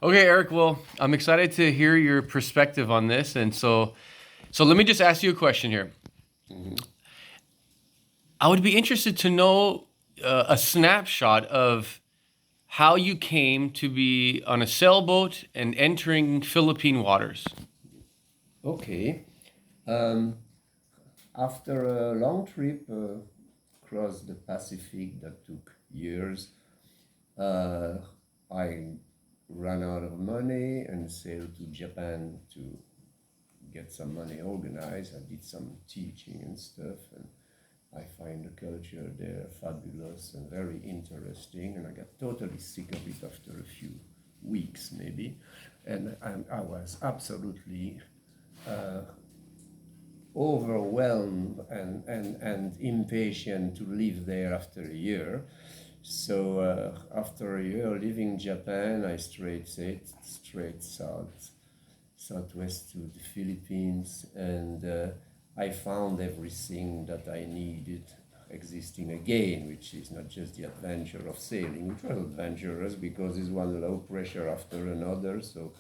Okay, Eric. Well, I'm excited to hear your perspective on this, and so let me just ask you a question here. Mhm. I would be interested to know a snapshot of how you came to be on a sailboat and entering Philippine waters. Okay. Um, After a long trip across the Pacific that took years, uh, I ran out of money and sailed to Japan to get some money organized. I did some teaching and stuff, and I find the culture there fabulous and very interesting. And I got totally sick of it after a few weeks, maybe. And I was absolutely overwhelmed and impatient to live there after a year. So after a year living Japan, I straight southwest to the Philippines, and I found everything that I needed existing again, which is not just the adventure of sailing, which was adventurous because it's one low pressure after another. So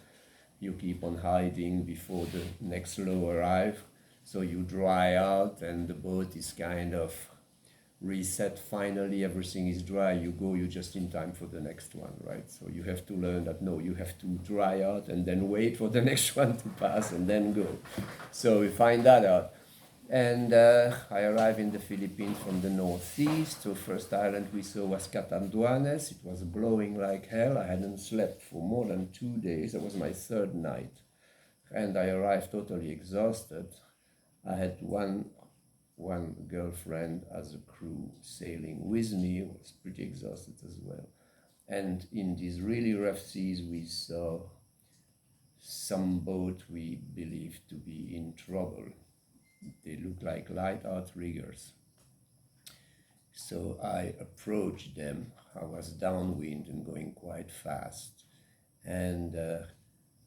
you keep on hiding before the next low arrive. So you dry out, and the boat is kind of reset. Finally, everything is dry. You go, you just in time for the next one, right? So you have to learn that no, you have to dry out and then wait for the next one to pass and then go. So we find that out. And I arrived in the Philippines from the northeast. So first island we saw was Catanduanes. It was blowing like hell. I hadn't slept for more than 2 days. It was my third night. And I arrived totally exhausted. I had one girlfriend as a crew sailing with me, who was pretty exhausted as well. And in these really rough seas, we saw some boat we believed to be in trouble. They looked like light outriggers. So I approached them. I was downwind and going quite fast. And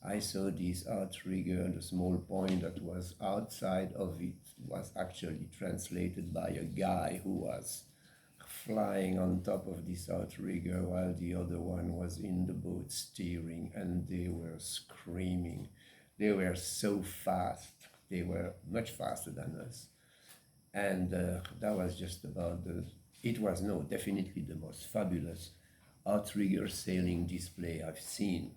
I saw this outrigger, and the small point that was outside of it was actually translated by a guy who was flying on top of this outrigger while the other one was in the boat steering, and they were screaming. They were so fast. They were much faster than us. And that was just about it was no, definitely the most fabulous outrigger sailing display I've seen.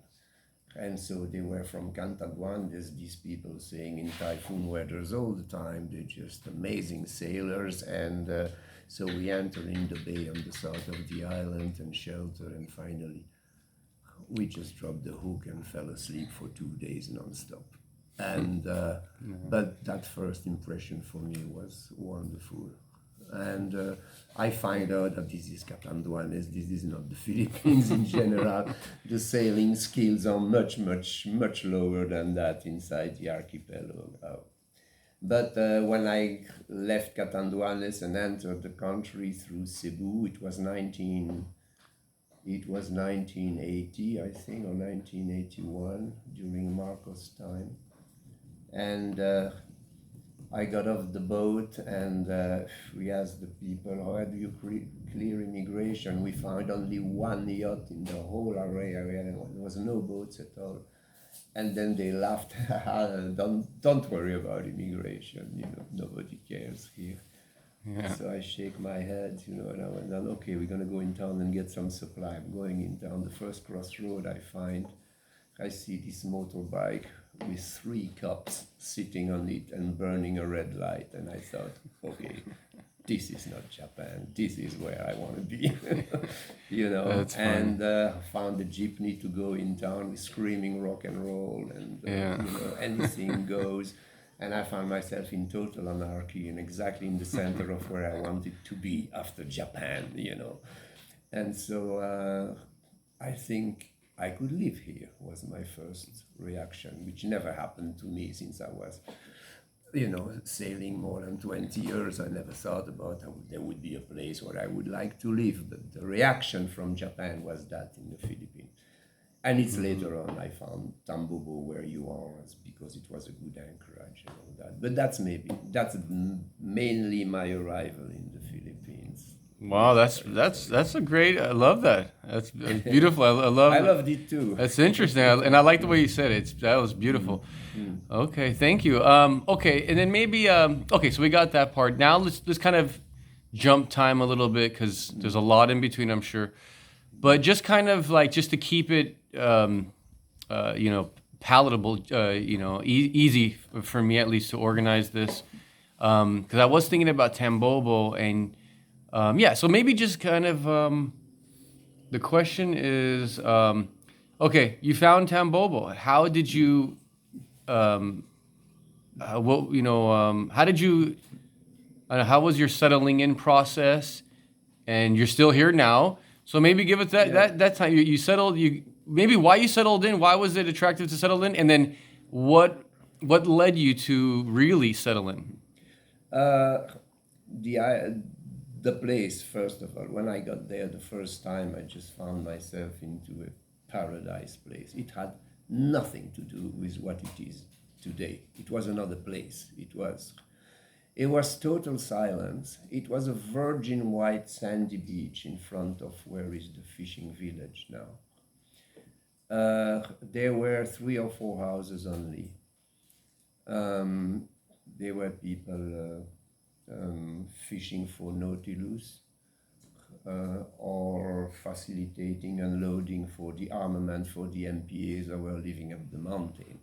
And so they were from Cantaguan. There's these people saying in typhoon weathers all the time. They're just amazing sailors. And so we entered in the bay on the south of the island and shelter. And finally, we just dropped the hook and fell asleep for 2 days nonstop. And but that first impression for me was wonderful. And I find out that this is Catanduanes, this is not the Philippines in general. The sailing skills are much, much, much lower than that inside the archipelago. But when I left Catanduanes and entered the country through Cebu, it was 1980, I think, or 1981 during Marcos' time. And I got off the boat, and we asked the people, how do you clear immigration? We found only one yacht in the whole area. There was no boats at all. And then they laughed. Don't worry about immigration. Nobody cares here. Yeah. So I shake my head, and I went down. Okay, we're gonna go in town and get some supply. I'm going in town. The first crossroad I see this motorbike with three cops sitting on it and burning a red light. And I thought, okay, this is not Japan. This is where I want to be, That's funny. And found a jeepney to go in town with screaming rock and roll and, Yeah. anything goes. And I found myself in total anarchy and exactly in the center of where I wanted to be after Japan. And so I think I could live here was my first reaction, which never happened to me since I was, sailing more than 20 years. I never thought about how there would be a place where I would like to live. But the reaction from Japan was that in the Philippines. And it's Hmm. later on I found Tambubo where you are because it was a good anchorage and all that. But that's mainly my arrival in the Philippines. Wow, that's a great. I love that. That's beautiful. I I love. loved it too. That's interesting, and I like the way you said it. That was beautiful. Okay, thank you. Okay, and then maybe okay, so we got that part. Now let's kind of jump time a little bit because there's a lot in between, I'm sure. But just kind of like just to keep it, you know, palatable, you know, easy for me at least to organize this. Because I was thinking about Tambobo and yeah, so maybe just kind of the question is, okay, you found Tambobo. How did you, what you know, how did you, how was your settling in process? And you're still here now, so maybe give us that Yeah. that time you settled. You maybe why you settled in. Why was it attractive to settle in? And then what led you to really settle in? Uh, the I, the place, first of all, when I got there the first time, I just found myself into a paradise place. It had nothing to do with what it is today. It was another place. It was total silence. It was a virgin white sandy beach in front of where is the fishing village now. There were 3 or 4 houses only. Um, there were people fishing for nautilus or facilitating unloading for the armament for the MPAs that were living up the mountain.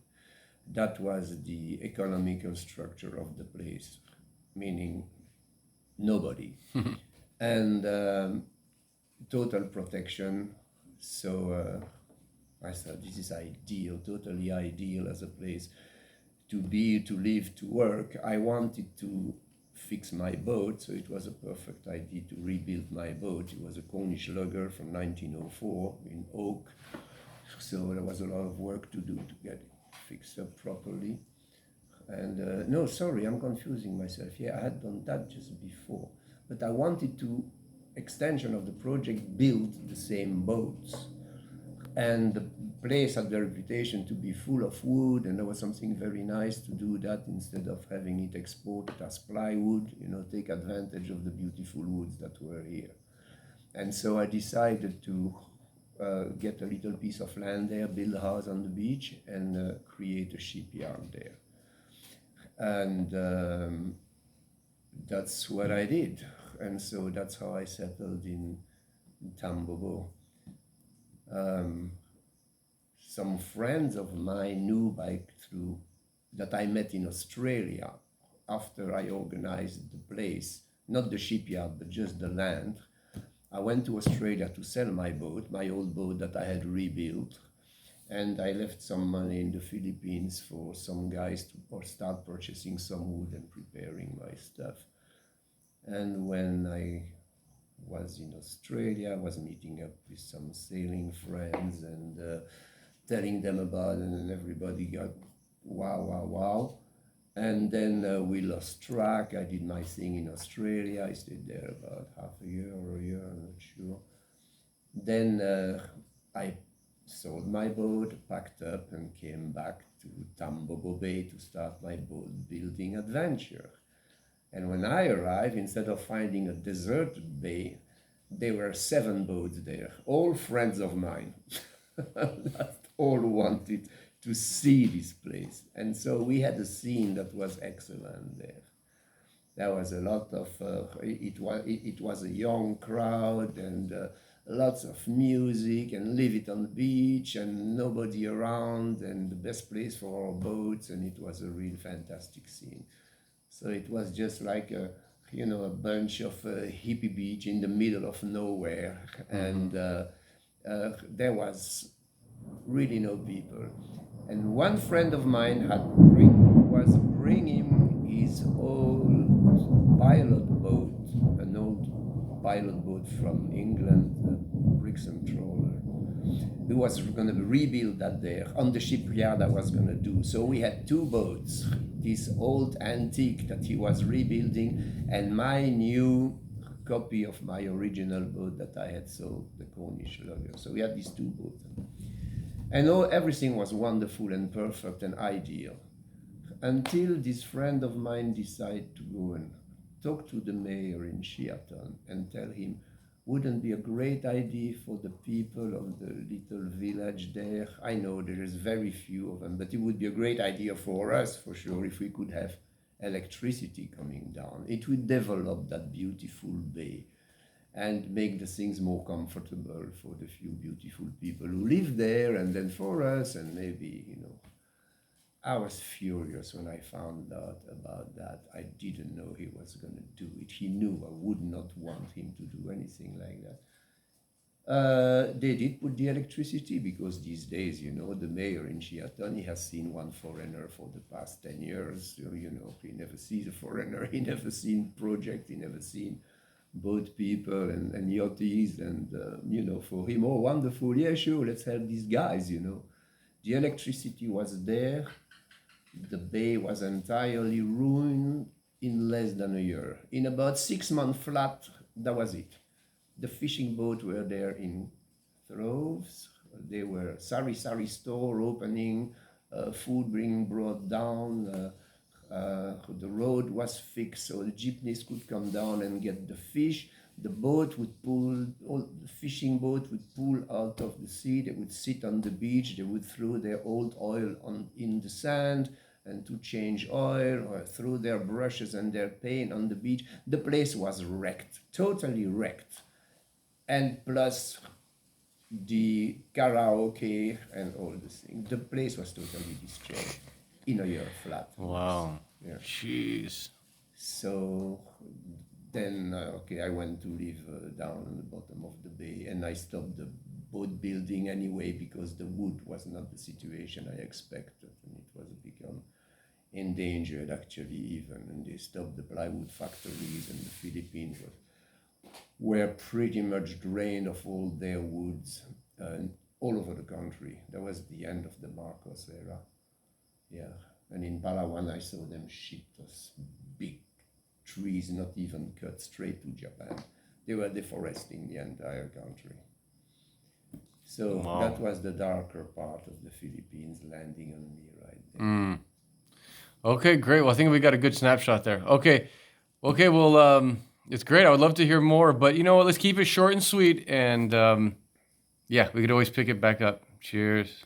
That was the economical structure of the place, meaning nobody. And total protection. So I thought this is ideal, totally ideal as a place to be, to live, to work. I wanted to fix my boat, so it was a perfect idea to rebuild my boat. It was a Cornish lugger from 1904 in oak, so there was a lot of work to do to get it fixed up properly. And no, sorry, I'm confusing myself. Yeah, I had done that just before, but I wanted to extension of the project build the same boats, and the place had the reputation to be full of wood, and there was something very nice to do that instead of having it exported as plywood, take advantage of the beautiful woods that were here. And so I decided to get a little piece of land there, build a house on the beach, and create a shipyard there. And that's what I did. And so that's how I settled in Tambobo. Some friends of mine knew through that I met in Australia after I organized the place, not the shipyard, but just the land. I went to Australia to sell my boat, my old boat that I had rebuilt, and I left some money in the Philippines for some guys to start purchasing some wood and preparing my stuff. And when I was in Australia, I was meeting up with some sailing friends and telling them about it, and everybody got wow, wow, wow. And then we lost track. I did my thing in Australia. I stayed there about half a year or a year, I'm not sure. Then I sold my boat, packed up, and came back to Tambobo Bay to start my boat building adventure. And when I arrived, instead of finding a deserted bay, there were 7 boats there, all friends of mine that all wanted to see this place. And so we had a scene that was excellent there. There was a lot of, it was a young crowd, and lots of music, and leave it on the beach and nobody around, and the best place for our boats, and it was a real fantastic scene. So it was just like a bunch of hippie beach in the middle of nowhere, and there was really no people. And one friend of mine was bringing his old pilot boat, an old pilot boat from England, a Brixham trawler. We was going to rebuild that there on the shipyard I was going to do. So we had 2 boats, this old antique that he was rebuilding, and my new copy of my original boat that I had sold, the Cornish lugger. So we had these 2 boats. And everything was wonderful and perfect and ideal, until this friend of mine decided to go and talk to the mayor in Chiaton and tell him, wouldn't be a great idea for the people of the little village there? I know there is very few of them, but it would be a great idea for us, for sure, if we could have electricity coming down. It would develop that beautiful bay and make the things more comfortable for the few beautiful people who live there, and then for us, and maybe, you know. I was furious when I found out about that. I didn't know he was going to do it. He knew I would not want him to do anything like that. They did put the electricity because these days, you know, the mayor in Chiaton, he has seen one foreigner for the past 10 years. So, you know, he never sees a foreigner. He never seen project. He never seen boat people and yachties. And, you know, for him, oh, wonderful. Yeah, sure, let's help these guys, you know. The electricity was there. The bay was entirely ruined in less than a year. In about 6 months flat, that was it. The fishing boats were there in droves. They were sari store opening, food being brought down. The road was fixed so the jeepneys could come down and get the fish. The boat would pull, all the fishing boat would pull out of the sea. They would sit on the beach. They would throw their old oil in the sand and to change oil, or throw their brushes and their paint on the beach. The place was wrecked, totally wrecked. And plus the karaoke and all the things. The place was totally destroyed in a year flat. Wow. Yeah. Jeez. So then, okay, I went to live down on the bottom of the bay, and I stopped the boat building anyway because the wood was not the situation I expected, and it was become endangered actually even, and they stopped the plywood factories, and the Philippines were pretty much drained of all their woods all over the country. That was the end of the Marcos era. Yeah, and in Palawan I saw them ship those big trees, not even cut, straight to Japan. They were deforesting the entire country. So Wow. that was the darker part of the Philippines landing on me right there. Okay, great. Well, I think we got a good snapshot there. Okay. Well, it's great. I would love to hear more, but you know what? Let's keep it short and sweet, and yeah, we could always pick it back up. Cheers.